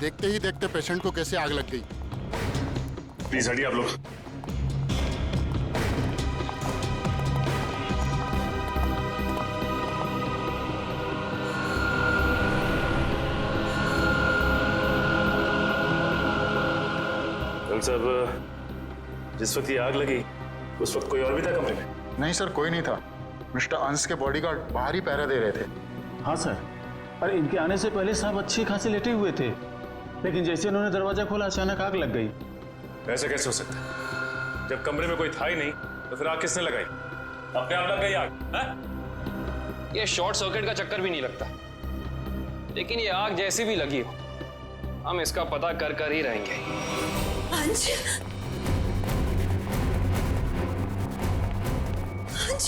देखते ही देखते पेशेंट को कैसे आग लग गई। प्लीज हटिए आप लोग। साहब, जिस वक्त ये आग लगी उस वक्त कोई और भी था कमरे में? नहीं सर, कोई नहीं था। मिस्टर अंश के बॉडीगार्ड बाहर ही पहरा दे रहे थे। हाँ सर, पर इनके आने से पहले साहब अच्छी खासी लेटे हुए थे, लेकिन जैसे उन्होंने दरवाजा खोला अचानक आग लग गई। ऐसा कैसे हो सकता है? जब कमरे में कोई था ही नहीं तो फिर आग किसने लगाई? अपने आप लग गई आग है? ये शॉर्ट सर्किट का चक्कर भी नहीं लगता, लेकिन ये आग जैसी भी लगी हो हम इसका पता कर ही रहेंगे। अंश, अंश,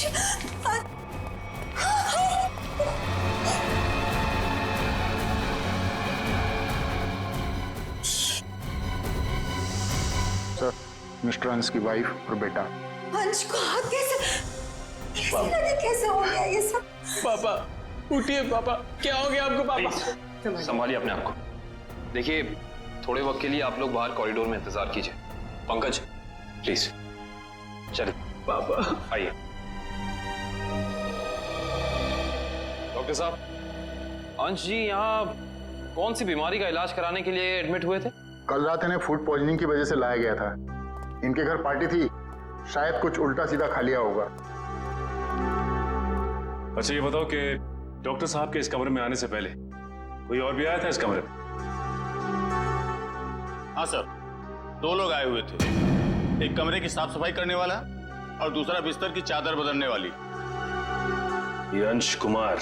सर, मिस्टर अंश की वाइफ और बेटा। अंश को आग कैसे हो गया ये सब? पापा उठिए, पापा क्या हो गया आपको? पापा संभालिए अपने आप को। देखिए, थोड़े वक्त के लिए आप लोग बाहर कॉरिडोर में इंतजार कीजिए। पंकज प्लीज चलिए। पापा आइए। डॉक्टर साहब, अंश जी यहाँ कौन सी बीमारी का इलाज कराने के लिए एडमिट हुए थे? कल रात इन्हें फूड पॉइजनिंग की वजह से लाया गया था। इनके घर पार्टी थी, शायद कुछ उल्टा सीधा खा लिया होगा। अच्छा ये बताओ कि डॉक्टर साहब के इस कमरे में आने से पहले कोई और भी आया था इस कमरे में? हाँ सर, 2 लोग आए हुए थे। एक कमरे की साफ सफाई करने वाला और दूसरा बिस्तर की चादर बदलने वाली। ये अंश कुमार,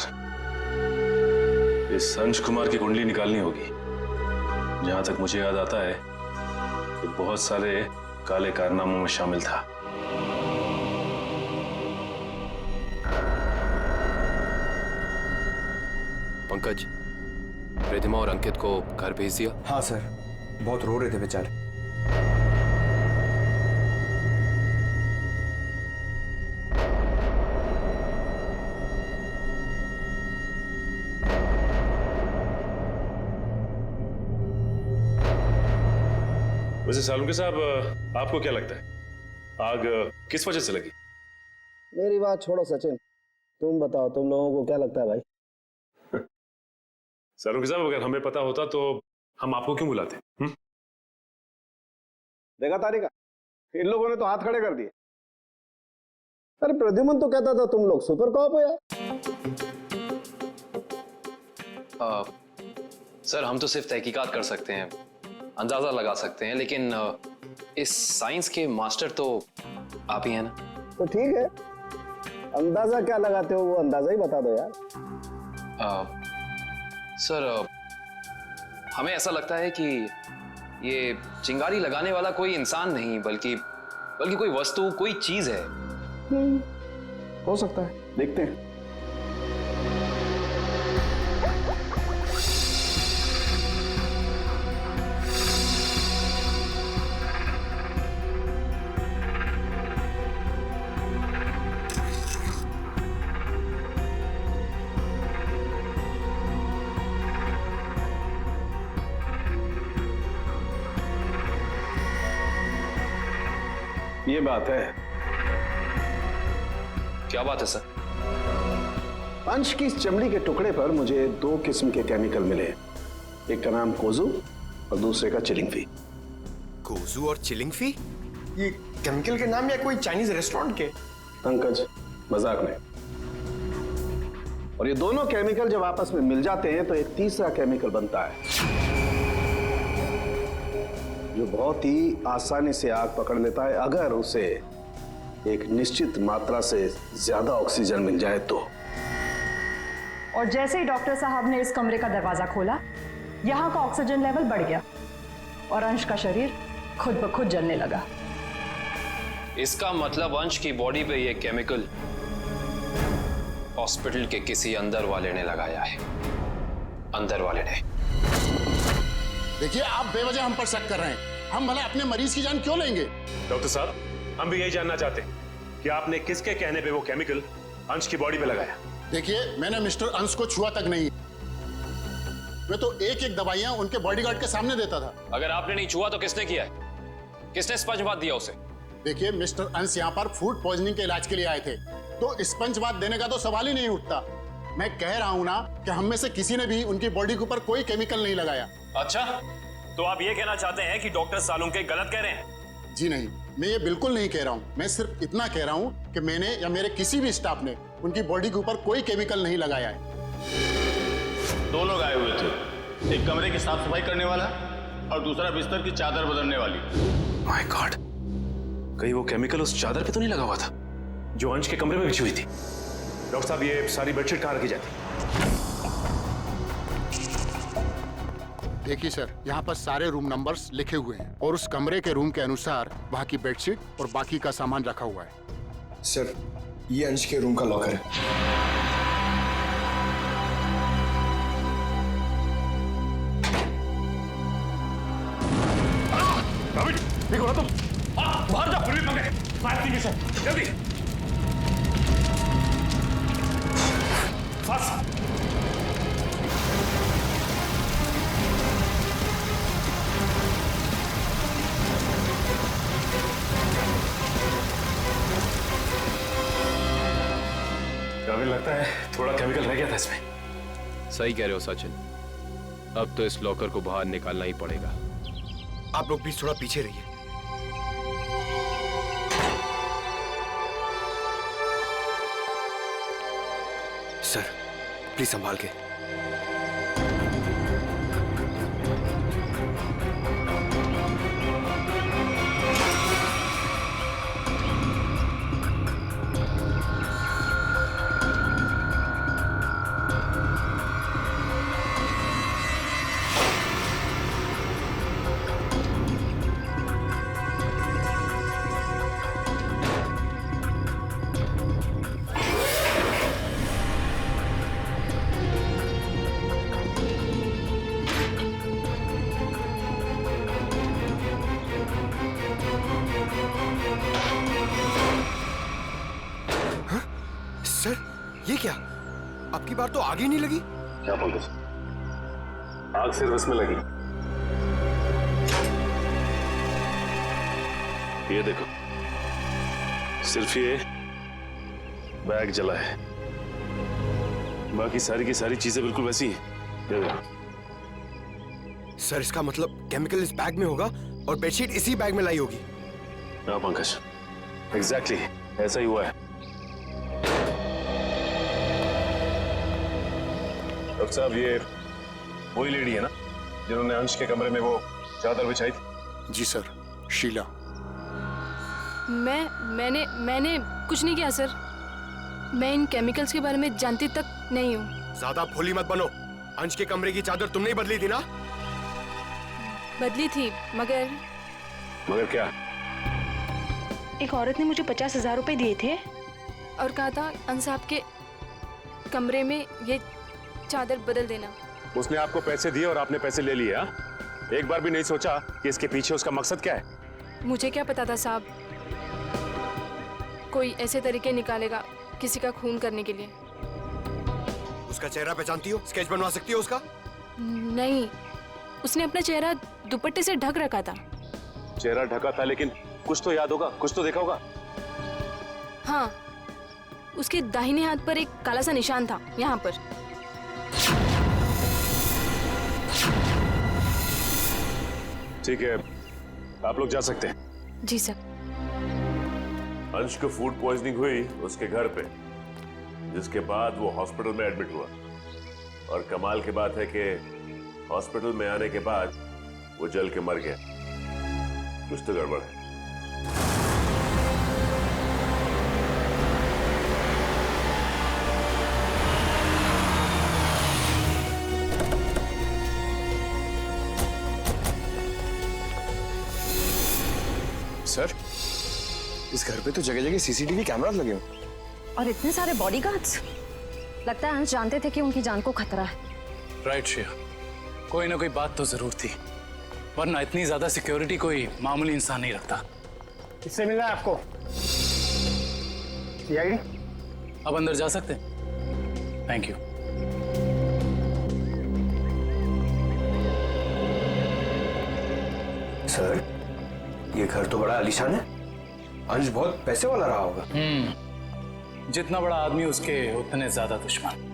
इस अंश कुमार की कुंडली निकालनी होगी। जहां तक मुझे याद आता है कि बहुत सारे काले कारनामों में शामिल था। पंकज, रिधिमा और अंकित को घर भेज दिया? हाँ सर, बहुत रो रहे थे बेचारे। वैसे सालुंके साहब, आपको क्या लगता है आग किस वजह से लगी? मेरी बात छोड़ो सचिन, तुम बताओ, तुम लोगों को क्या लगता है भाई? सालुंके साहब, अगर हमें पता होता तो हम आपको क्यों बुलाते? देखा तारिका, इन लोगों ने तो हाथ खड़े कर दिए। अरे प्रद्युमन तो कहता था तुम लोग सुपर कॉप हो यार। सर, हम तो सिर्फ तहकीकात कर सकते हैं, अंदाजा लगा सकते हैं, लेकिन इस साइंस के मास्टर तो आप ही हैं ना। तो ठीक है, अंदाजा क्या लगाते हो वो अंदाजा ही बता दो यार। सर, हमें ऐसा लगता है कि ये चिंगारी लगाने वाला कोई इंसान नहीं, बल्कि कोई वस्तु, कोई चीज है। हो सकता है, देखते हैं। ये बात है। क्या बात है सर? अंश की इस चमड़ी के टुकड़े पर मुझे 2 किस्म के केमिकल मिले। एक का नाम कोजू और दूसरे का चिलिंगफी। कोजू और चिलिंगफी? ये केमिकल के नाम या कोई चाइनीज रेस्टोरेंट के? पंकज, मजाक नहीं। और ये दोनों केमिकल जब आपस में मिल जाते हैं तो एक तीसरा केमिकल बनता है जो बहुत ही आसानी से आग पकड़ लेता है अगर उसे एक निश्चित मात्रा से ज्यादा ऑक्सीजन मिल जाए तो। और जैसे ही डॉक्टर साहब ने इस कमरे का दरवाजा खोला, यहाँ का ऑक्सीजन लेवल बढ़ गया और अंश का शरीर खुद ब खुद जलने लगा। इसका मतलब अंश की बॉडी पे ये केमिकल हॉस्पिटल के किसी अंदर वाले ने लगाया है। अंदर वाले ने। देखिए, आप बेवजह हम पर शक कर रहे हैं। हम भला अपने मरीज की जान क्यों लेंगे? डॉक्टर साहब, हम भी यही जानना चाहते हैं कि आपने किसके कहने पे वो केमिकल अंश की बॉडी पे लगाया? देखिए, मैंने मिस्टर अंश को छुआ तक नहीं। मैं तो एक एक दवाइयां उनके बॉडीगार्ड के सामने देता था। अगर आपने नहीं छुआ तो किसने किया है? किसने स्पंज बाथ दिया उसे? देखिए मिस्टर अंश यहाँ पर फूड पॉइजनिंग के इलाज के लिए आए थे, तो स्पंज बाथ देने का तो सवाल ही नहीं उठता। मैं कह रहा हूँ ना कि हम में से किसी ने भी उनकी बॉडी के ऊपर कोई केमिकल नहीं लगाया। अच्छा, तो आप ये कहना चाहते हैं कि डॉक्टर सालुंके गलत कह रहे हैं? जी नहीं, मैं ये बिल्कुल नहीं कह रहा हूँ। मैं सिर्फ इतना कह रहा हूँ कि मैंने या मेरे किसी भी स्टाफ ने उनकी बॉडी के ऊपर कोई केमिकल नहीं लगाया है। 2 लोग आए हुए थे, एक कमरे की साफ सफाई करने वाला और दूसरा बिस्तर की चादर बदलने वाली। माय गॉड, कहीं वो केमिकल उस चादर पे तो नहीं लगा हुआ था जो अंश के कमरे में बिछी हुई थी? डॉक्टर साहब, ये सारी बेडशीट कहाँ रखी जाती? देखिए सर, यहाँ पर सारे रूम नंबर्स लिखे हुए हैं और उस कमरे के रूम के अनुसार वहाँ की बेडशीट और बाकी का सामान रखा हुआ है। सर, ये अंश के रूम का लॉकर है। ठीक हो तुम? बाहर जा, पुलिस पकड़े। फायर एक्सटिंग्विशर, जल्दी। फास्ट। गाविन, लगता है थोड़ा केमिकल रह गया था इसमें। सही कह रहे हो सचिन, अब तो इस लॉकर को बाहर निकालना ही पड़ेगा। आप लोग प्लीज थोड़ा पीछे रहिए। सर, प्लीज संभाल के। सर, ये क्या? आपकी बार तो आग ही नहीं लगी? क्या बोलते? आग सिर्फ इसमें लगी। ये देखो, सिर्फ ये बैग जला है, बाकी सारी की सारी चीजें बिल्कुल वैसी हैं। ये देखो। सर, इसका मतलब केमिकल इस बैग में होगा और बेडशीट इसी बैग में लाई होगी। हाँ पंकज, एग्जैक्टली ऐसा ही हुआ है। डॉक्टर साहब, ये वही लेडी है ना जिन्होंने अंश के कमरे में वो चादर बिछाई थी? जी सर, शीला। मैंने कुछ नहीं किया सर। मैं इन केमिकल्स के बारे में जानती तक नहीं हूँ। ज्यादा भोली मत बनो। अंश के कमरे की चादर तुमने ही बदली थी ना? बदली थी, मगर क्या? एक औरत ने मुझे 50,000 रुपए दिए थे और कहा था अंश साहब के कमरे में ये चादर बदल देना। उसने आपको पैसे दिए और आपने पैसे ले लिए? हाँ? एक बार भी नहीं सोचा कि इसके पीछे उसका मकसद क्या है? मुझे क्या पता था साहब, कोई ऐसे तरीके निकालेगा किसी का खून करने के लिए। उसका चेहरा पहचानती हो? स्केच बनवा सकती हो उसका? नहीं, उसने अपना चेहरा दुपट्टे से ढक रखा था। चेहरा ढका था, लेकिन कुछ तो याद होगा, कुछ तो देखा होगा। हाँ, उसके दाहिने हाथ पर एक काला सा निशान था, यहाँ पर। ठीक है, आप लोग जा सकते हैं। जी सर। अंश को फूड पॉइजनिंग हुई उसके घर पे, जिसके बाद वो हॉस्पिटल में एडमिट हुआ। और कमाल की बात है कि हॉस्पिटल में आने के बाद वो जल के मर गया। कुछ तो गड़बड़ है। सर, इस घर पे तो जगह जगह सीसीटीवी कैमरास लगे हो और इतने सारे बॉडीगार्ड्स। लगता है अंश जानते थे कि उनकी जान को खतरा है। राइट श्रेया, कोई ना कोई बात तो जरूर थी, वरना इतनी ज्यादा सिक्योरिटी कोई मामूली इंसान नहीं रखता। किससे मिलना है आपको? सीआईडी? अब अंदर जा सकते हैं? Thank you. सर, ये घर तो बड़ा आलीशान है। अंश बहुत पैसे वाला रहा होगा। जितना बड़ा आदमी उसके उतने ज्यादा दुश्मन।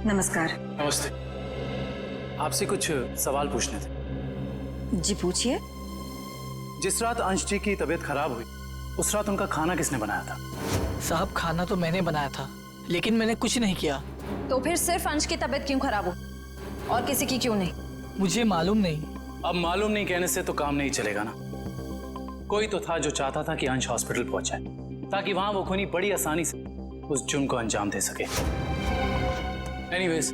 नमस्कार। नमस्ते। आपसे कुछ सवाल पूछने थे। जी पूछिए। जिस रात अंश जी की तबीयत खराब हुई उस रात उनका खाना किसने बनाया था? साहब, खाना तो मैंने बनाया था, लेकिन मैंने कुछ नहीं किया। तो फिर सिर्फ अंश की तबीयत क्यों खराब हो और किसी की क्यों नहीं? मुझे मालूम नहीं। अब मालूम नहीं कहने से तो काम नहीं चलेगा ना। कोई तो था जो चाहता था कि अंश हॉस्पिटल पहुंचे ताकि वहां वो खूनी बड़ी आसानी से उस जुर्म को अंजाम दे सके। एनीवेज,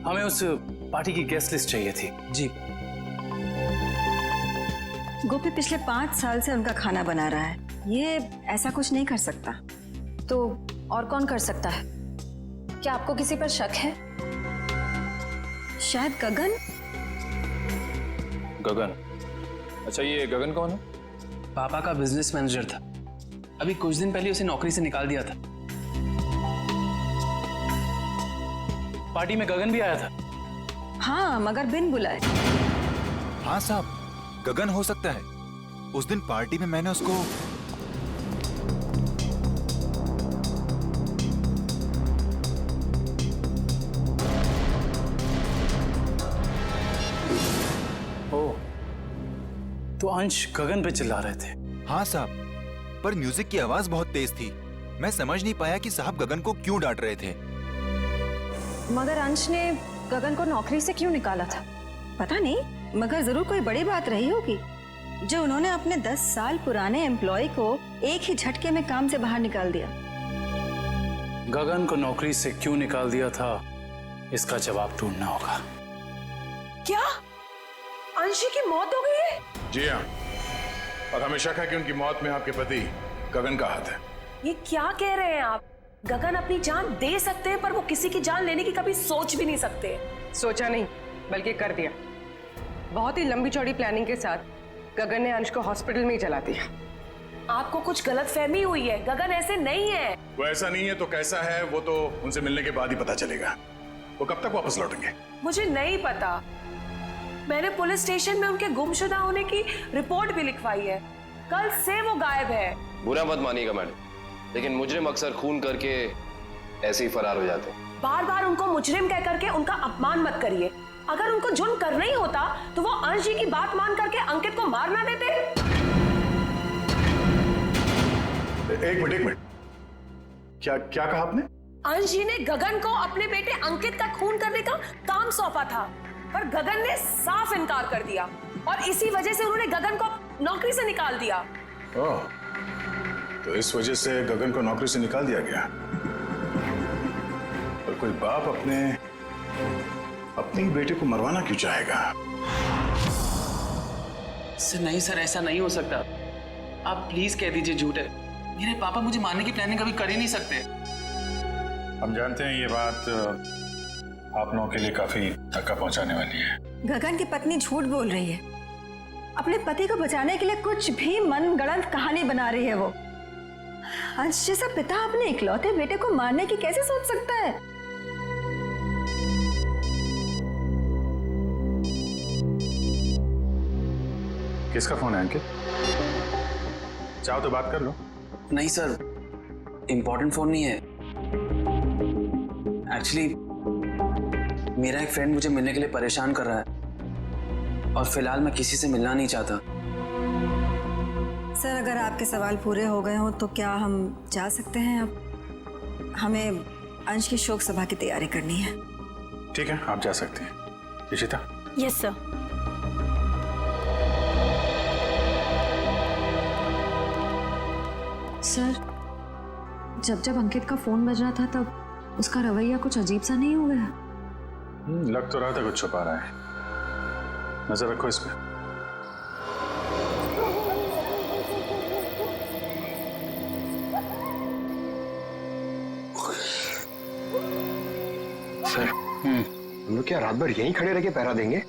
हमें उस पार्टी की गेस्ट लिस्ट चाहिए थी। जी। गोपी पिछले 5 साल से उनका खाना बना रहा है, ये ऐसा कुछ नहीं कर सकता। तो और कौन कर सकता है? क्या आपको किसी पर शक है? शायद गगन। गगन? अच्छा, ये गगन कौन है? पापा का बिजनेस मैनेजर था। अभी कुछ दिन पहले उसे नौकरी से निकाल दिया था। पार्टी में गगन भी आया था? हाँ, मगर बिन बुलाए। हाँ साहब, गगन हो सकता है। उस दिन पार्टी में मैंने उसको तो अंश गगन पे चिल्ला रहे थे? हाँ साहब, पर म्यूजिक की आवाज बहुत तेज थी। मैं समझ नहीं पाया कि साहब गगन को क्यों डांट रहे थे। मगर अंश ने गगन को नौकरी से क्यों निकाला था? पता नहीं, मगर जरूर कोई बड़ी बात रही होगी जो उन्होंने अपने 10 साल पुराने एम्प्लॉय को एक ही झटके में काम से बाहर निकाल दिया। गगन को नौकरी से क्यों निकाल दिया था, इसका जवाब ढूंढना होगा। क्या अंशी की मौत हो गई है? जी हाँ, और हमें शक है कि उनकी मौत में आपके पति गगन का हाथ है। ये क्या कह रहे हैं आप? गगन अपनी जान दे सकते हैं, पर वो किसी की जान लेने की कभी सोच भी नहीं सकते। सोचा नहीं, बल्कि कर दिया। बहुत ही लंबी चौड़ी प्लानिंग के साथ गगन ने अंश को हॉस्पिटल में ही जला दिया। आपको कुछ गलतफहमी हुई है, गगन ऐसे नहीं है। वो ऐसा नहीं है तो कैसा है, वो तो उनसे मिलने के बाद ही पता चलेगा। वो कब तक वापस लौटेंगे? मुझे नहीं पता। मैंने पुलिस स्टेशन में उनके गुमशुदा होने की रिपोर्ट भी लिखवाई है। कल से वो गायब है। बुरा मत मानिएगा मैडम, लेकिन मुजरिम अक्सर खून करके ऐसे ही फरार हो जाते हैं। बार बार उनको मुजरिम कह करके उनका अपमान मत करिए। अगर उनको जुर्म करना ही होता तो वो अंश जी की बात मान करके अंकित को मार ना देते। एक मिनट, क्या कहा आपने? अंश जी ने गगन को अपने बेटे अंकित का खून करने का काम सौंपा था, पर गगन ने साफ इनकार कर दिया और इसी वजह से उन्होंने गगन को नौकरी से निकाल दिया। ओह, तो इस वजह से गगन को नौकरी से निकाल दिया गया। और कोई बाप अपने बेटे को मरवाना क्यों चाहेगा? सर नहीं सर, ऐसा नहीं हो सकता। आप प्लीज कह दीजिए झूठ है। मेरे पापा मुझे मारने की प्लानिंग कभी कर ही नहीं सकते। हम जानते हैं ये बात आप लोगों के लिए काफी धक्का पहुंचाने वाली है। गगन की पत्नी झूठ बोल रही है। अपने पति को बचाने के लिए कुछ भी मनगढ़ंत कहानी बना रही है वो। अंश जैसा पिता अपने इकलौते बेटे को मारने की कैसे सोच सकता है? किसका फोन है अंकित? चाहो तो बात कर लो। नहीं सर, इंपॉर्टेंट फोन नहीं है। एक्चुअली मेरा एक फ्रेंड मुझे मिलने के लिए परेशान कर रहा है और फिलहाल मैं किसी से मिलना नहीं चाहता। सर, अगर आपके सवाल पूरे हो गए हो तो क्या हम जा सकते हैं? अब हमें अंश की शोक सभा की तैयारी करनी है। ठीक है, आप जा सकते हैं। इशिता? Yes sir. सर, जब अंकित का फोन बज रहा था तब उसका रवैया कुछ अजीब सा नहीं हो गया? लग तो रहा था कुछ छुपा रहा है। नजर रखो इस पे। सर, हम लोग क्या रात भर यहीं खड़े रह के पहरा देंगे?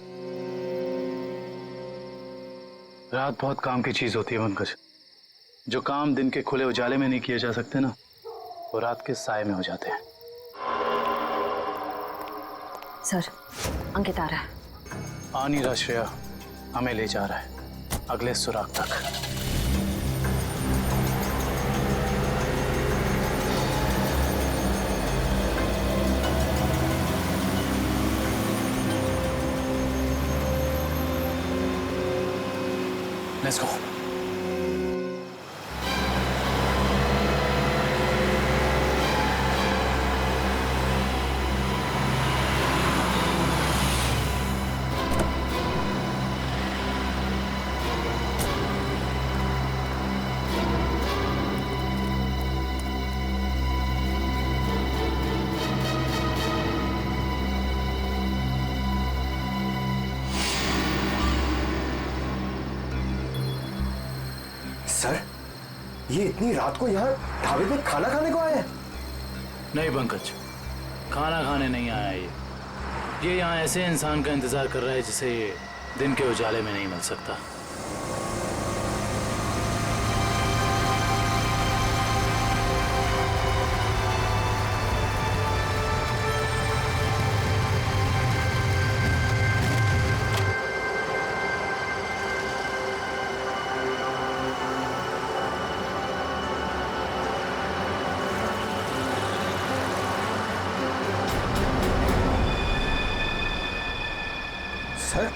रात बहुत काम की चीज होती है पंकज। जो काम दिन के खुले उजाले में नहीं किए जा सकते ना, वो रात के साए में हो जाते हैं। सर, अंकित आ रहा है। आ नहीं रहा श्रेया, हमें ले जा रहा है अगले सुराग तक। Let's go. सर, ये इतनी रात को यहाँ ढाबे पे खाना खाने को आए हैं? नहीं पंकज, खाना खाने नहीं आया ये यहाँ ऐसे इंसान का इंतजार कर रहा है जिसे दिन के उजाले में नहीं मिल सकता। सर,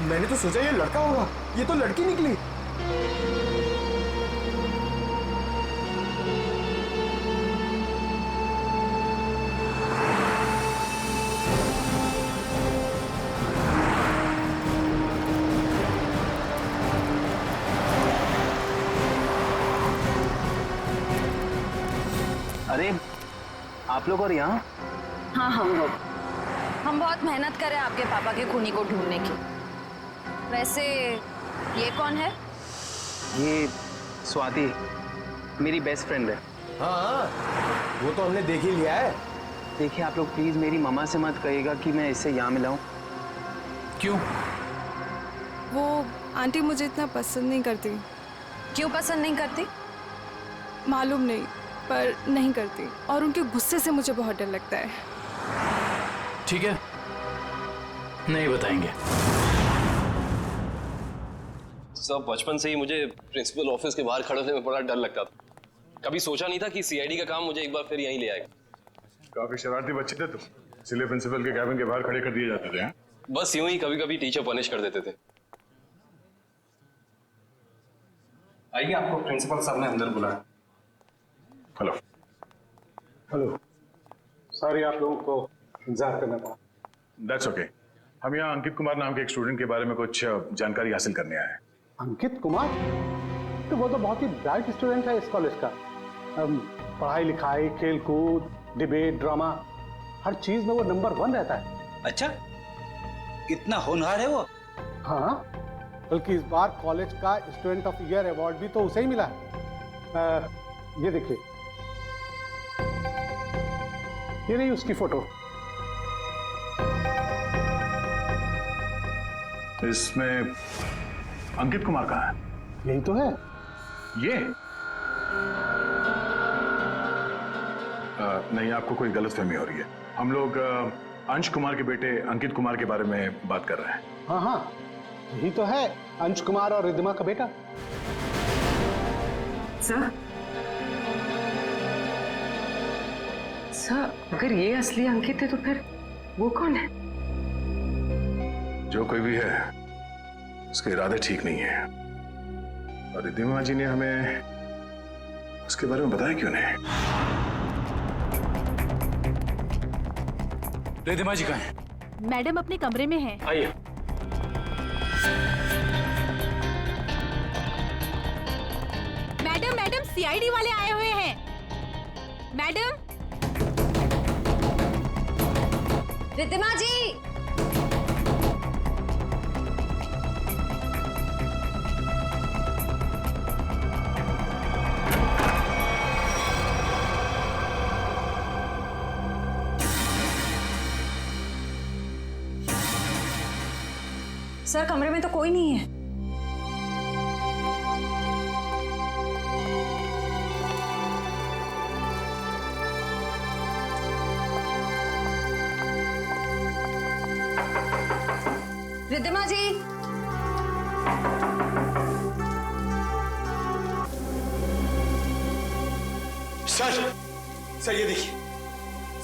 मैंने तो सोचा ये लड़का होगा, ये तो लड़की निकली। अरे आप लोग और यहाँ? हाँ हम लोग, हम बहुत मेहनत करें आपके पापा के खूनी को ढूंढने की। वैसे ये कौन है? ये स्वाति, मेरी बेस्ट फ्रेंड है। हाँ, वो तो हमने देख ही लिया है। देखिए आप लोग प्लीज मेरी मामा से मत कहिएगा कि मैं इससे यहाँ मिला हूँ। क्यों? वो आंटी मुझे इतना पसंद नहीं करती। क्यों पसंद नहीं करती? मालूम नहीं, पर नहीं करती, और उनके गुस्से से मुझे बहुत डर लगता है। ठीक है, नहीं बताएंगे। सब बचपन से ही मुझे प्रिंसिपल ऑफिस के बाहर खड़े होने में बड़ा डर लगता था। कभी सोचा नहीं था कि सीआईडी का काम मुझे एक बार फिर यहीं ले आएगा। काफी शरारती बच्चे थे तुम, इसलिए प्रिंसिपल के कैबिन के बाहर खड़े कर दिए जाते थे। बस यूं ही कभी कभी टीचर पनिश कर देते थे। आइए, आपको प्रिंसिपल साहब ने अंदर बुलाया। हेलो। हेलो, सॉरी आप लोगों को इंतजार करना पड़ा। That's okay. हम यहाँ अंकित कुमार नाम के एक स्टूडेंट के बारे में कुछ जानकारी हासिल करने आए हैं। अंकित कुमार? तो वो तो बहुत ही ब्राइट स्टूडेंट है इस कॉलेज का। पढ़ाई लिखाई, खेल कूद, डिबेट, ड्रामा, हर चीज में वो नंबर 1 रहता है। अच्छा, इतना होनहार है वो? हाँ, बल्कि इस बार कॉलेज का स्टूडेंट ऑफ ईयर अवार्ड भी तो उसे ही मिला है। ये देखिए, ये नहीं उसकी फोटो। इसमें अंकित कुमार कहाँ है? यही तो है। ये? नहीं, आपको कोई गलतफहमी हो रही है। हम लोग अंश कुमार के बेटे अंकित कुमार के बारे में बात कर रहे हैं। हाँ हाँ, यही तो है, अंश कुमार और रिद्धिमा का बेटा। सर, अगर ये असली अंकित है तो फिर वो कौन है? जो कोई भी है, उसके इरादे ठीक नहीं है, और रिद्धिमा जी ने हमें उसके बारे में बताया क्यों नहीं? रिद्धिमा जी कहाँ हैं? मैडम अपने कमरे में हैं। आइए। मैडम सीआईडी वाले आए हुए हैं। मैडम। रिद्धिमा जी। सर, कमरे में तो कोई नहीं है। रिद्धिमा जी। सर ये देखिए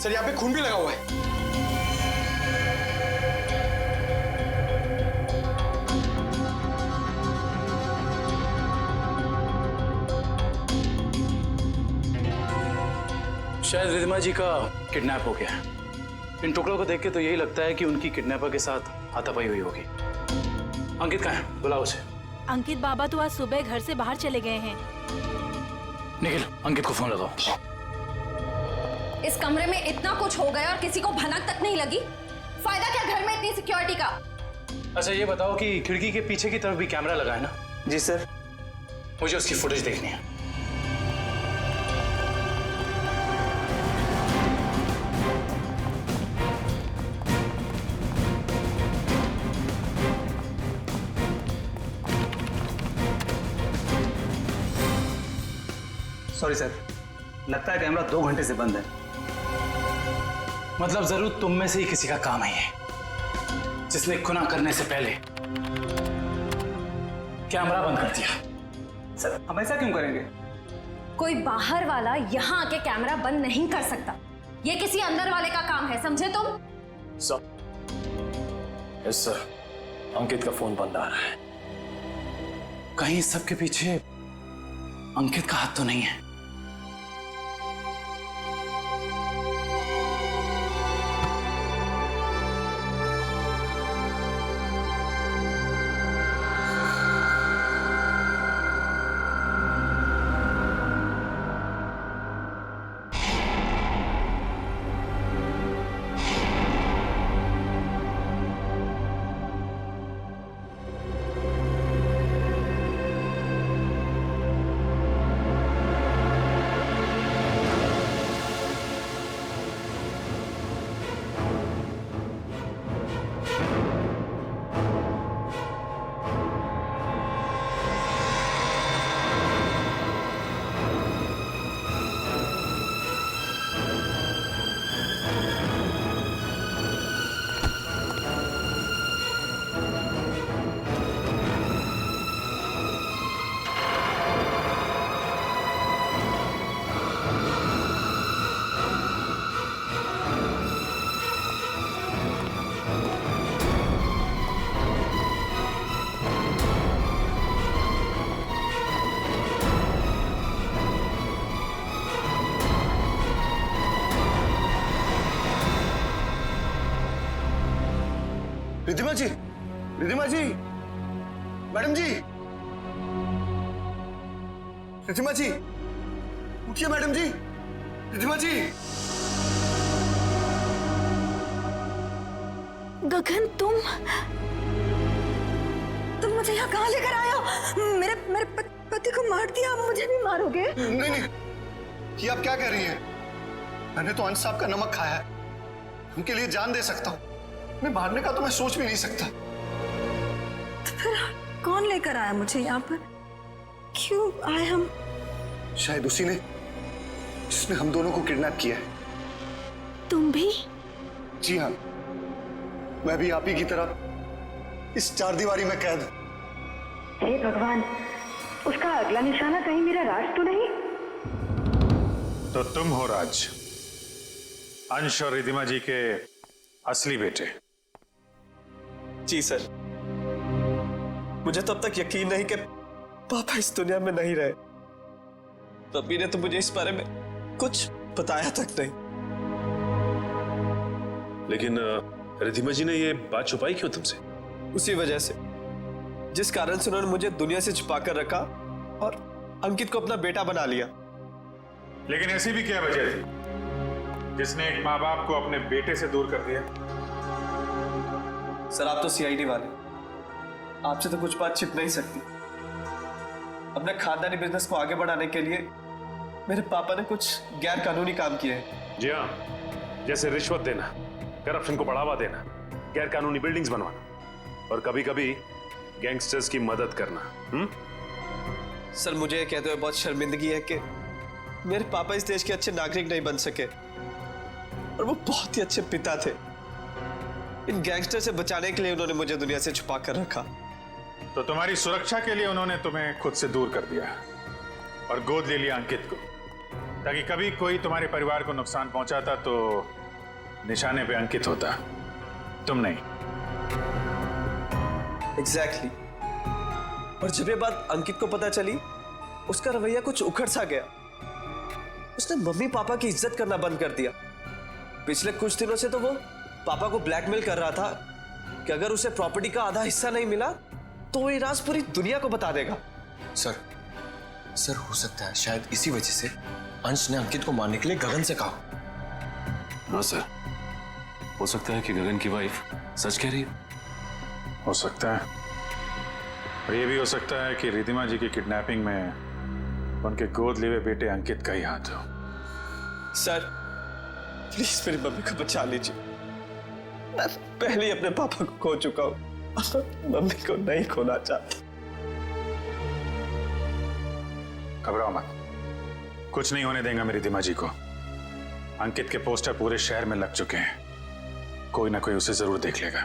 सर, यहाँ पे खून भी लगा हुआ है। शायद रिधिमा जी का किडनैप हो गया है। इन टुकड़ों को देख के तो यही लगता है कि उनकी किडनैपर के साथ हाथापाई हुई होगी। अंकित कहाँ है? बुलाओ उसे। अंकित बाबा तो आज सुबह घर से बाहर चले गए हैं। निखिल, अंकित को फोन लगाओ। इस कमरे में इतना कुछ हो गया और किसी को भनक तक नहीं लगी। फायदा क्या घर में इतनी सिक्योरिटी का? अच्छा ये बताओ कि खिड़की के पीछे की तरफ भी कैमरा लगा है ना? जी सर। मुझे उसकी फुटेज देखनी है। सॉरी सर, लगता है कैमरा 2 घंटे से बंद है। मतलब जरूर तुम में से ही किसी का काम है ये, जिसने गुनाह करने से पहले कैमरा बंद कर दिया। सर हम ऐसा क्यों करेंगे? कोई बाहर वाला यहाँ आके कैमरा बंद नहीं कर सकता। ये किसी अंदर वाले का काम है, समझे तुम? यस सर, अंकित का फोन बंद आ रहा है। कहीं सबके पीछे अंकित का हाथ तो नहीं है? रिधिमा जी, रिधिमा जी, मैडम जी, रिधिमा जी, उठिए मैडम जी, रिधिमा जी। गगन तुम मुझे यहाँ कहाँ लेकर आए हो? मेरे पति को मार दिया, आप मुझे भी मारोगे? नहीं नहीं, ये आप क्या कह रही हैं? मैंने तो अंश साहब का नमक खाया है, उनके लिए जान दे सकता हूँ। मैं मारने का तो मैं सोच भी नहीं सकता। तो फिर कौन लेकर आया मुझे यहाँ पर? क्यों आए हम? शायद उसी ने जिसने हम दोनों को किडनैप किया है। तुम भी? जी हाँ, मैं भी आप ही की तरह इस 4 दीवारी में कैद हूं। हे भगवान, उसका अगला निशाना कहीं मेरा राज तो नहीं? तो तुम हो राज, अंश और रिधिमा जी के असली बेटे। जी सर, मुझे तब तक यकीन नहीं कि पापा इस दुनिया में नहीं रहे। रब्बी ने तो मुझे इस बारे में कुछ बताया तक नहीं। लेकिन रिधिमा जी ने ये बात छुपाई क्यों तुमसे? उसी वजह से जिस कारण से उन्होंने मुझे दुनिया से छुपा कर रखा और अंकित को अपना बेटा बना लिया। लेकिन ऐसी भी क्या वजह थी जिसने एक माँ बाप को अपने बेटे से दूर कर दिया? सर आप तो सीआईडी वाले, आपसे तो कुछ बात छिप नहीं सकती। अपने खानदानी बिजनेस को आगे बढ़ाने के लिए मेरे पापा ने कुछ गैर कानूनी काम किए हैं। जी हाँ, जैसे रिश्वत देना, करप्शन को बढ़ावा देना, गैर कानूनी बिल्डिंग्स बनवाना और कभी कभी गैंगस्टर्स की मदद करना। सर मुझे कहते हुए बहुत शर्मिंदगी है कि मेरे पापा इस देश के अच्छे नागरिक नहीं बन सके और वो बहुत ही अच्छे पिता थे। इन गैंगस्टर से बचाने के लिए उन्होंने मुझे दुनिया से छुपा कर रखा। तो तुम्हारी सुरक्षा के लिए उन्होंने तुम्हें खुद से दूर कर दिया और गोद ले लिया अंकित को, ताकि कभी कोई तुम्हारे परिवार को नुकसान पहुंचाता तो निशाने पे अंकित होता, तुम नहीं। एग्जैक्टली। और जब ये बात अंकित को पता चली, उसका रवैया कुछ उखड़ सा गया। उसने मम्मी पापा की इज्जत करना बंद कर दिया। पिछले कुछ दिनों से तो वो पापा को ब्लैकमेल कर रहा था कि अगर उसे प्रॉपर्टी का आधा हिस्सा नहीं मिला तो वो ये राज पूरी दुनिया को बता देगा। सर हो सकता है शायद इसी वजह से अंश ने अंकित को मारने के लिए गगन से कहा। हाँ सर, हो सकता है कि गगन की वाइफ सच कह रही है। हो सकता है, और ये भी हो सकता है कि रिधिमा जी की किडनैपिंग में उनके गोद लिए हुए बेटे अंकित का ही हाथ हो। सर प्लीज मेरी मम्मी को बचा लीजिए। मैं पहले ही अपने पापा को खो चुका हूं, मम्मी को नहीं खोना चाहता। घबराओ मत, कुछ नहीं होने देंगे मेरी रिधिमा जी को। अंकित के पोस्टर पूरे शहर में लग चुके हैं, कोई ना कोई उसे जरूर देख लेगा।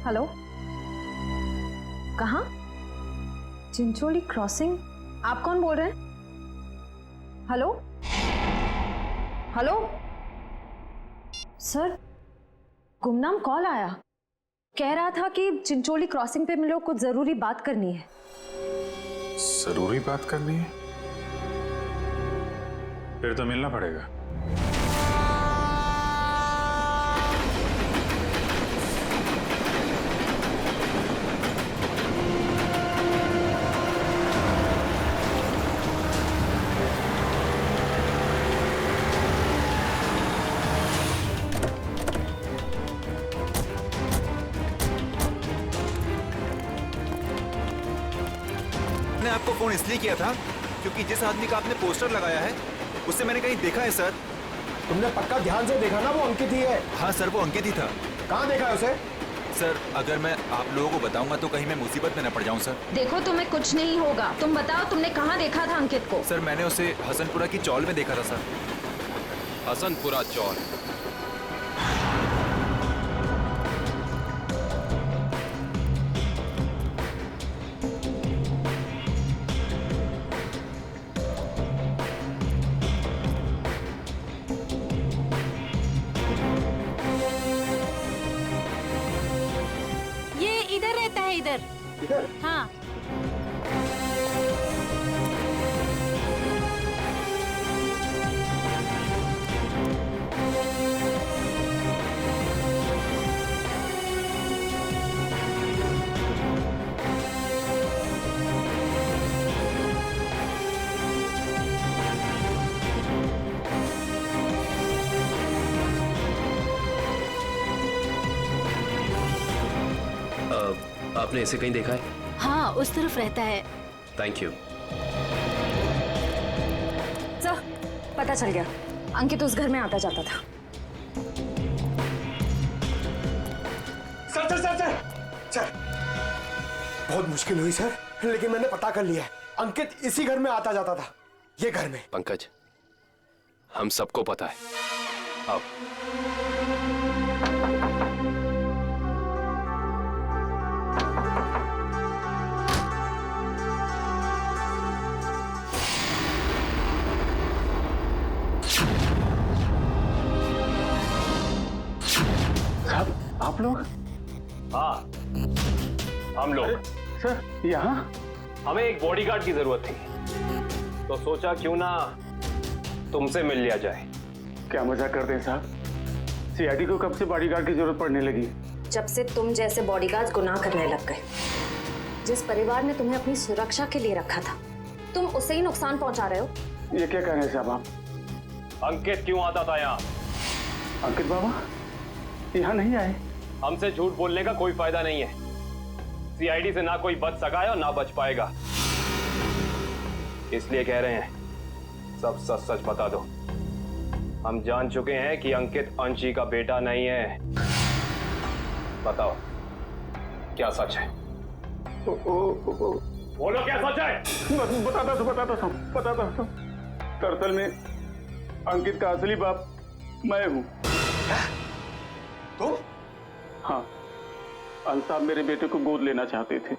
हेलो, कहाँ? चिंचोली क्रॉसिंग? आप कौन बोल रहे हैं? हेलो हेलो सर, गुमनाम कॉल आया, कह रहा था कि चिंचोली क्रॉसिंग पे मिलो, कुछ जरूरी बात करनी है। जरूरी बात करनी है? फिर तो मिलना पड़ेगा। मैंने आपको फोन इसलिए किया था क्योंकि जिस आदमी का आपने पोस्टर लगाया है उससे मैंने कहीं देखा है सर। तुमने पक्का ध्यान से देखा ना? वो अंकित ही है। हाँ सर, वो अंकित ही था। कहाँ देखा है उसे? सर अगर मैं आप लोगों को बताऊंगा तो कहीं मैं मुसीबत में न पड़ जाऊं सर। देखो तुम्हें कुछ नहीं होगा, तुम बताओ तुमने कहाँ देखा था अंकित को? सर मैंने उसे हसनपुरा की चौल में देखा था सर। हसनपुरा चौल? ये इधर रहता है, इधर। हाँ। आपने इसे कहीं देखा है? हाँ, उस तरफ रहता है। Thank you. सर, पता चल गया, अंकित उस घर में आता जाता था। Sir sir sir sir sir, बहुत मुश्किल हुई सर, लेकिन मैंने पता कर लिया है। अंकित इसी घर में आता जाता था, ये घर में। पंकज, हम सबको पता है। अब आप लोग? हाँ, हम लोग। सर यहाँ? हमें एक बॉडीगार्ड की जरूरत थी, तो सोचा क्यों ना तुमसे मिल लिया जाए। क्या मजाक करते हैं साहब? सीआईडी को कब से बॉडीगार्ड की जरूरत पड़ने लगी? जब से तुम जैसे बॉडीगार्ड गुनाह करने लग गए। जिस परिवार ने तुम्हें अपनी सुरक्षा के लिए रखा था, तुम उसे ही नुकसान पहुंचा रहे हो। ये क्या कह रहे हैं साहब आप? अंकित क्यों आता था यहाँ? अंकित बाबा यहाँ नहीं आए। हमसे झूठ बोलने का कोई फायदा नहीं है। सीआईडी से ना कोई बच सका है और ना बच पाएगा, इसलिए कह रहे हैं सब सच सच बता दो। हम जान चुके हैं कि अंकित अंशी का बेटा नहीं है। बताओ क्या सच है? बोलो क्या सच है? बताता हूँ। दरअसल में अंकित का असली बाप मैं हूँ। तुम? हाँ, अंश साहब मेरे बेटे को गोद लेना चाहते थे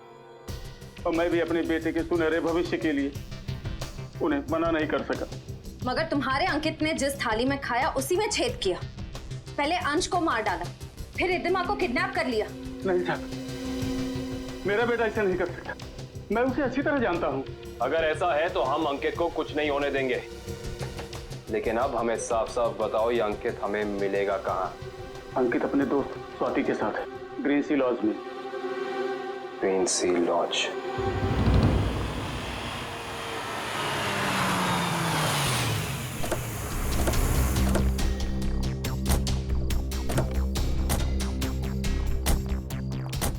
और मैं भी अपने बेटे के सुनहरे भविष्य के लिए उन्हें मना नहीं कर सका। मगर तुम्हारे अंकित ने जिस थाली में खाया उसी में छेद किया। पहले अंश को मार डाला, फिर रिद्धिमा को किडनैप कर लिया। नहीं साहब, मेरा बेटा ऐसा नहीं कर सकता। मैं उसे अच्छी तरह जानता हूँ। अगर ऐसा है तो हम अंकित को कुछ नहीं होने देंगे, लेकिन अब हमें साफ साफ बताओ ये अंकित हमें मिलेगा कहाँ? अंकित अपने दोस्त स्वाति के साथ है, ग्रीन सी लॉज में। ग्रीन सी लॉज।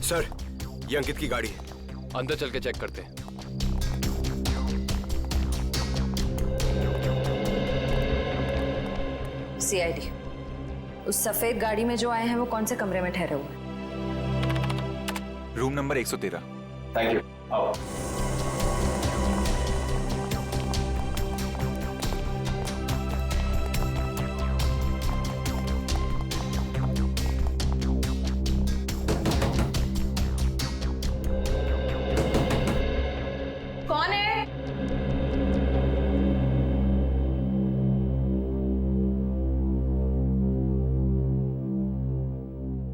सर, ये अंकित की गाड़ी है। अंदर चल के चेक करते हैं। सीआईडी, उस सफेद गाड़ी में जो आए हैं वो कौन से कमरे में ठहरे हुए? Room number 113। Thank you. आओ। कौन है?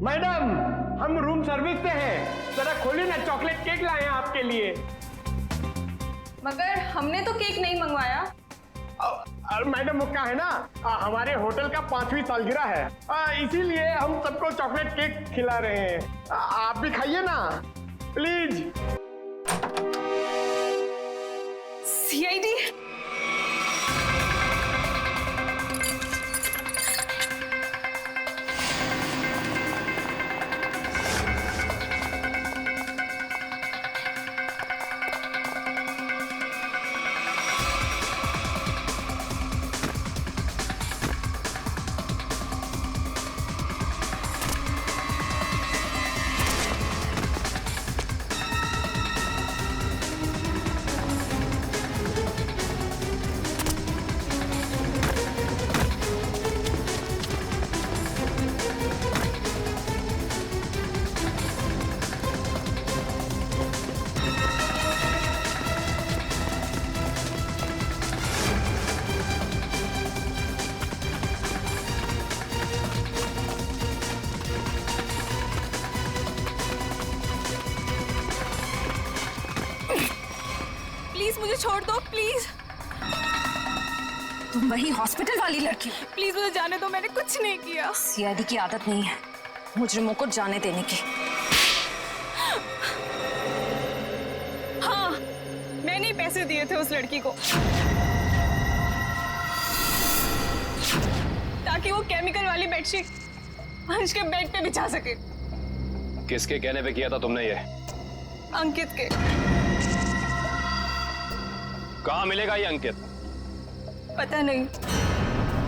मैडम, हम रूम सर्विस से हैं। जरा खोलिए ना, चॉकलेट केक लाए हैं आपके लिए। मगर हमने तो केक नहीं मंगवाया। मैडम वो क्या है ना, हमारे होटल का 5वीं सालगिरह है, इसीलिए हम सबको चॉकलेट केक खिला रहे हैं। आप भी खाइए ना प्लीज। सीआईडी, प्लीज मुझे छोड़ दो, प्लीज। तुम वही हॉस्पिटल वाली लड़की हो? प्लीज मुझे जाने दो, मैंने कुछ नहीं किया। सीआईडी की आदत नहीं है मुजरिमों को जाने देने की। हाँ, मैंने ही पैसे दिए थे उस लड़की को ताकि वो केमिकल वाली बेडशीट अंश के बेड पे बिछा सके। किसके कहने पे किया था तुमने ये? अंकित के। कहाँ मिलेगा ये अंकित? पता नहीं।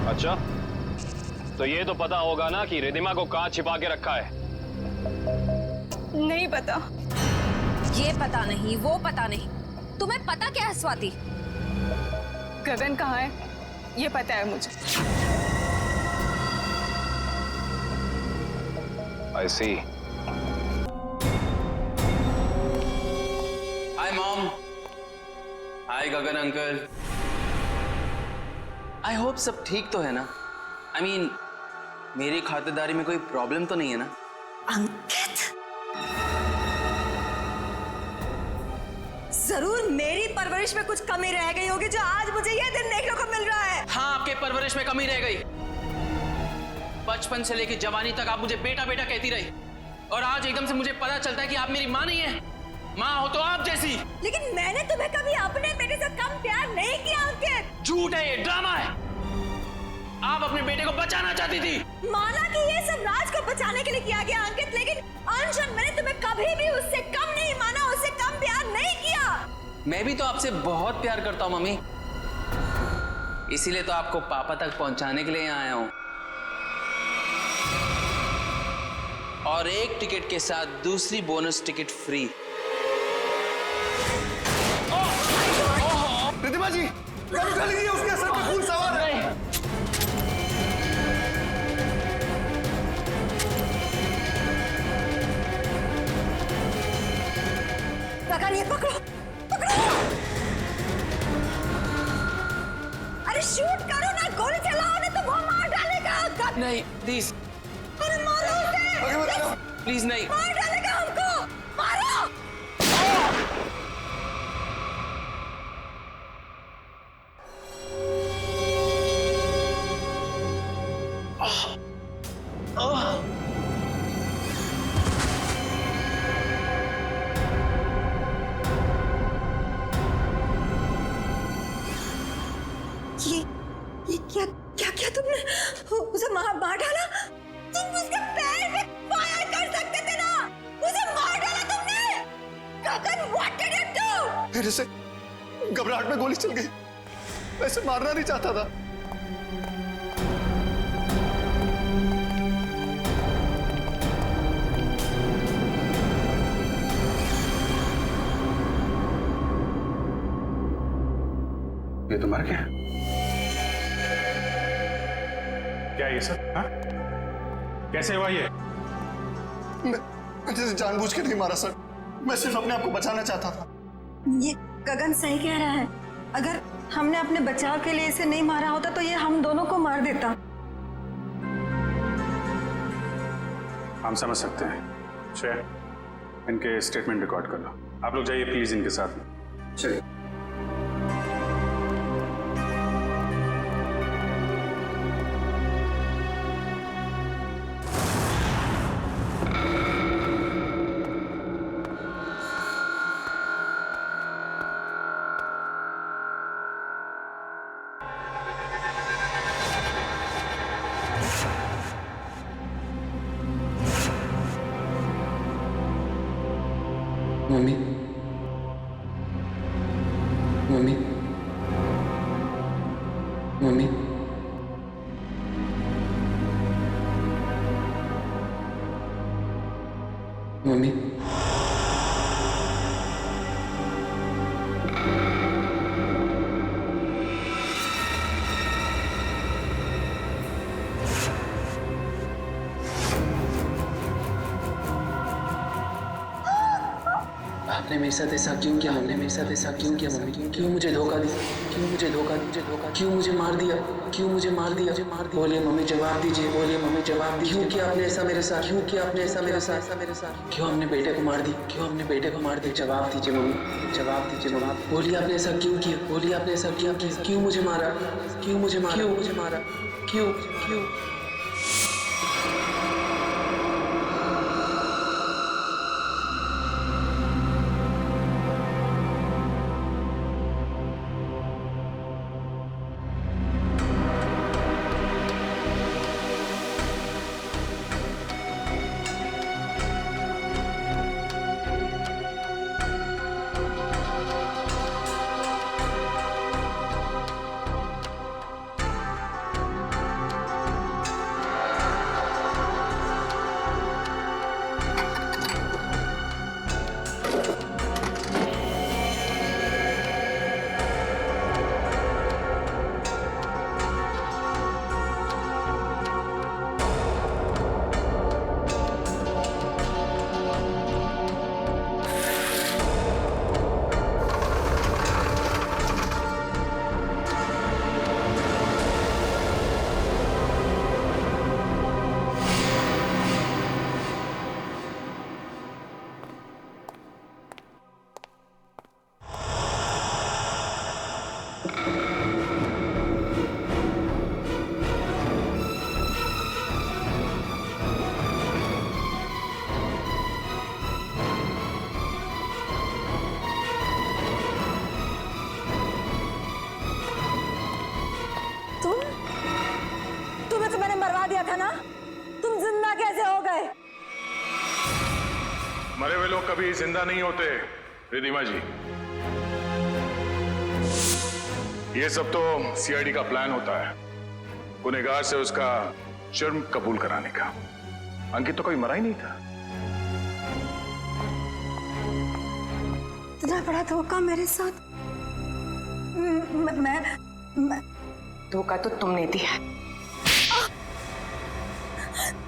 अच्छा, तो ये तो पता होगा ना कि रिद्धिमा को कहाँ छिपा के रखा है? नहीं पता। ये पता नहीं, वो पता नहीं, तुम्हें पता क्या है स्वाति? गगन कहाँ है ये पता है मुझे। I see. Hi mom. Hi Gagan uncle. I hope सब ठीक तो है ना? आई मीन मेरी खातिरदारी में कोई प्रॉब्लम तो नहीं है ना? अंकित, जरूर मेरी परवरिश में कुछ कमी रह गई होगी जो आज मुझे ये दिन देखने को मिल रहा है। हाँ, आपके परवरिश में कमी रह गई। बचपन से लेकर जवानी तक आप मुझे बेटा बेटा कहती रही और आज एकदम से मुझे पता चलता है कि आप मेरी माँ नहीं है। माँ हो तो आप जैसी। लेकिन मैंने तुम्हें कभी अपने बेटे से कम प्यार नहीं किया अंकित। झूठ है, ये ड्रामा है। आप अपने बेटे को बचाना चाहती थी। माना कि ये सब राज को बचाने के लिए किया गया अंकित, लेकिन अंश, मैंने तुम्हें कभी भी उससे कम नहीं माना, उससे कम प्यार नहीं किया। मैं भी तो आपसे बहुत प्यार करता हूँ मम्मी, इसीलिए तो आपको पापा तक पहुंचाने के लिए यहाँ आया हूँ। और एक टिकट के साथ दूसरी बोनस टिकट फ्री। रिद्धिमा जी, उठा लीजिए, उसके सर पे खून सवार है। चलिए पकड़ो पकड़ो। अरे शूट करो ना, गोली चलाओ ना, तो वो मार डालेगा। नहीं प्लीज, अरे मारो उसे। प्लीज नहीं। मार डालेगा हमको, मारो। ये क्या क्या क्या तुमने उसे मार डाला? तुम उसके पैर में फायर कर सकते थे ना, उसे मार डाला तुमने। गगन, what did you do? मेरे से घबराहट में गोली चल गई, वैसे मारना नहीं चाहता था। ये तो मर गया। क्या ये सब? हाँ? कैसे हुआ ये? मैं जैसे जानबूझ के नहीं मारा सर, मैं सिर्फ अपने आप को बचाना चाहता था। ये गगन सही कह रहा है, अगर हमने अपने बचाव के लिए इसे नहीं मारा होता तो ये हम दोनों को मार देता। हम समझ सकते हैं। श्रेया, इनके स्टेटमेंट रिकॉर्ड कर लो। आप लोग जाइए प्लीज इनके साथ में। चलिए। मम्मी, मम्मी, मम्मी, मम्मी, आपने मेरे साथ ऐसा क्यों किया? हमने मेरे साथ ऐसा क्यों किया मम्मी? क्यों मुझे धोखा दिया? क्यों मुझे धोखा दिया? क्यों मुझे मार दिया? क्यों मुझे मार दिया? बोलिए मम्मी, जवाब दीजिए। बोलिए मम्मी, जवाब दीजिए। क्यों किया आपने ऐसा मेरे साथ? क्यों किया आपने ऐसा मेरे साथ? क्यों हमने बेटे को मार दी? क्यों हमने बेटे को मार दी? जवाब दीजिए मम्मी, जवाब दीजिए मम्मी। बोलिए आपने ऐसा क्यों किया? बोलिए आपने ऐसा क्यों किया? क्यों मुझे मारा? क्यों मुझे मारा? क्यों मुझे मारा? क्यों क्यों? मरे हुए लोग कभी जिंदा नहीं होते रिधिमा जी। ये सब तो सीआईडी का प्लान होता है, गुनहगार से उसका जुर्म कबूल कराने का। अंकित तो कभी मरा ही नहीं था। इतना बड़ा धोखा मेरे साथ। मैं धोखा तो तुमने दिया।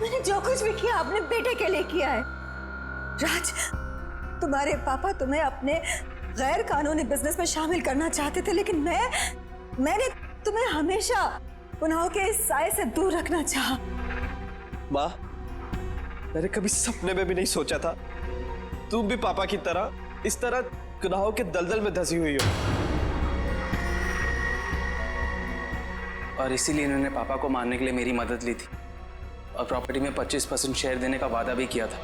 मैंने जो कुछ भी किया अपने बेटे के लिए किया है। राज, तुम्हारे पापा तुम्हें अपने गैर कानूनी बिजनेस में शामिल करना चाहते थे, लेकिन मैंने तुम्हें हमेशा गुनाहों के इस साए से दूर रखना चाहा। माँ, मैंने कभी सपने में भी नहीं सोचा था तुम भी पापा की तरह इस तरह गुनाहों के दलदल में धंसी हुई हो। और इसीलिए इन्होंने पापा को मारने के लिए मेरी मदद ली थी और प्रॉपर्टी में 25% शेयर देने का वादा भी किया था।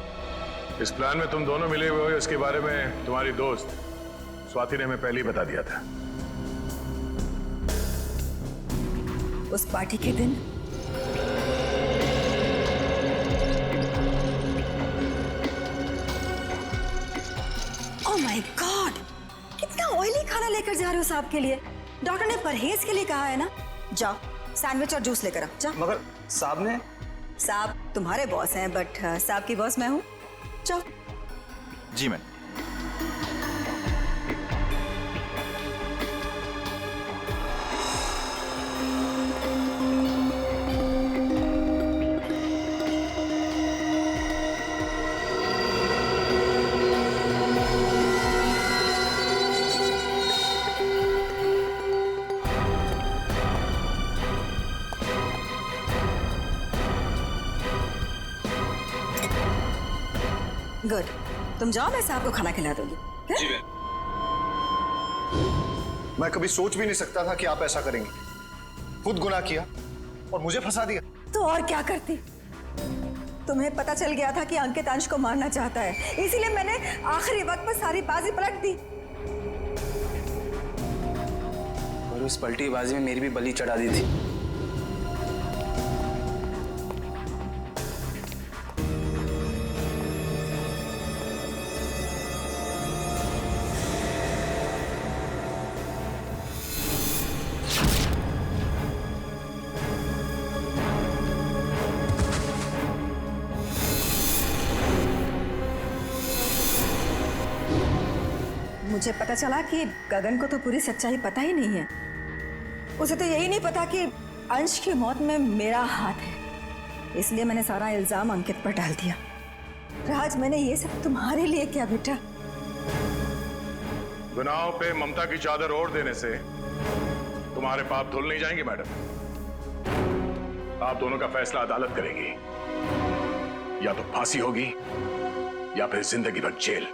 इस प्लान में तुम दोनों मिले हुए हो, इसके बारे में तुम्हारी दोस्त स्वाति ने हमें पहले ही बता दिया था। उस पार्टी के दिन ओह माय गॉड, कितना ऑयली खाना लेकर जा रहे हो साहब के लिए? डॉक्टर ने परहेज के लिए कहा है ना। जाओ सैंडविच और जूस लेकर आओ, जाओ। मगर साहब ने? साहब तुम्हारे बॉस हैं, बट साहब की बॉस मैं हूँ। जाओ। जी मैम। गुड, तुम जाओ, मैं साहब को खाना खिला दूंगी। जी मैं कभी सोच भी नहीं सकता था कि आप ऐसा करेंगे। खुद गुनाह किया और मुझे फंसा दिया। तो और क्या करती? तुम्हें पता चल गया था कि अंकित अंश को मारना चाहता है, इसीलिए मैंने आखिरी वक्त पर सारी बाजी पलट दी। और उस पलटी बाजी में मेरी भी बलि चढ़ा दी थी। मुझे पता चला कि गगन को तो पूरी सच्चाई पता ही नहीं है। उसे तो यही नहीं पता कि अंश की मौत में मेरा हाथ है, इसलिए मैंने सारा इल्जाम अंकित पर डाल दिया। राज, मैंने ये सब तुम्हारे लिए किया बेटा। गुनाहों पे ममता की चादर ओढ़ देने से तुम्हारे पाप धुल नहीं जाएंगे मैडम। आप दोनों का फैसला अदालत करेगी, या तो फांसी होगी या फिर जिंदगी भर जेल।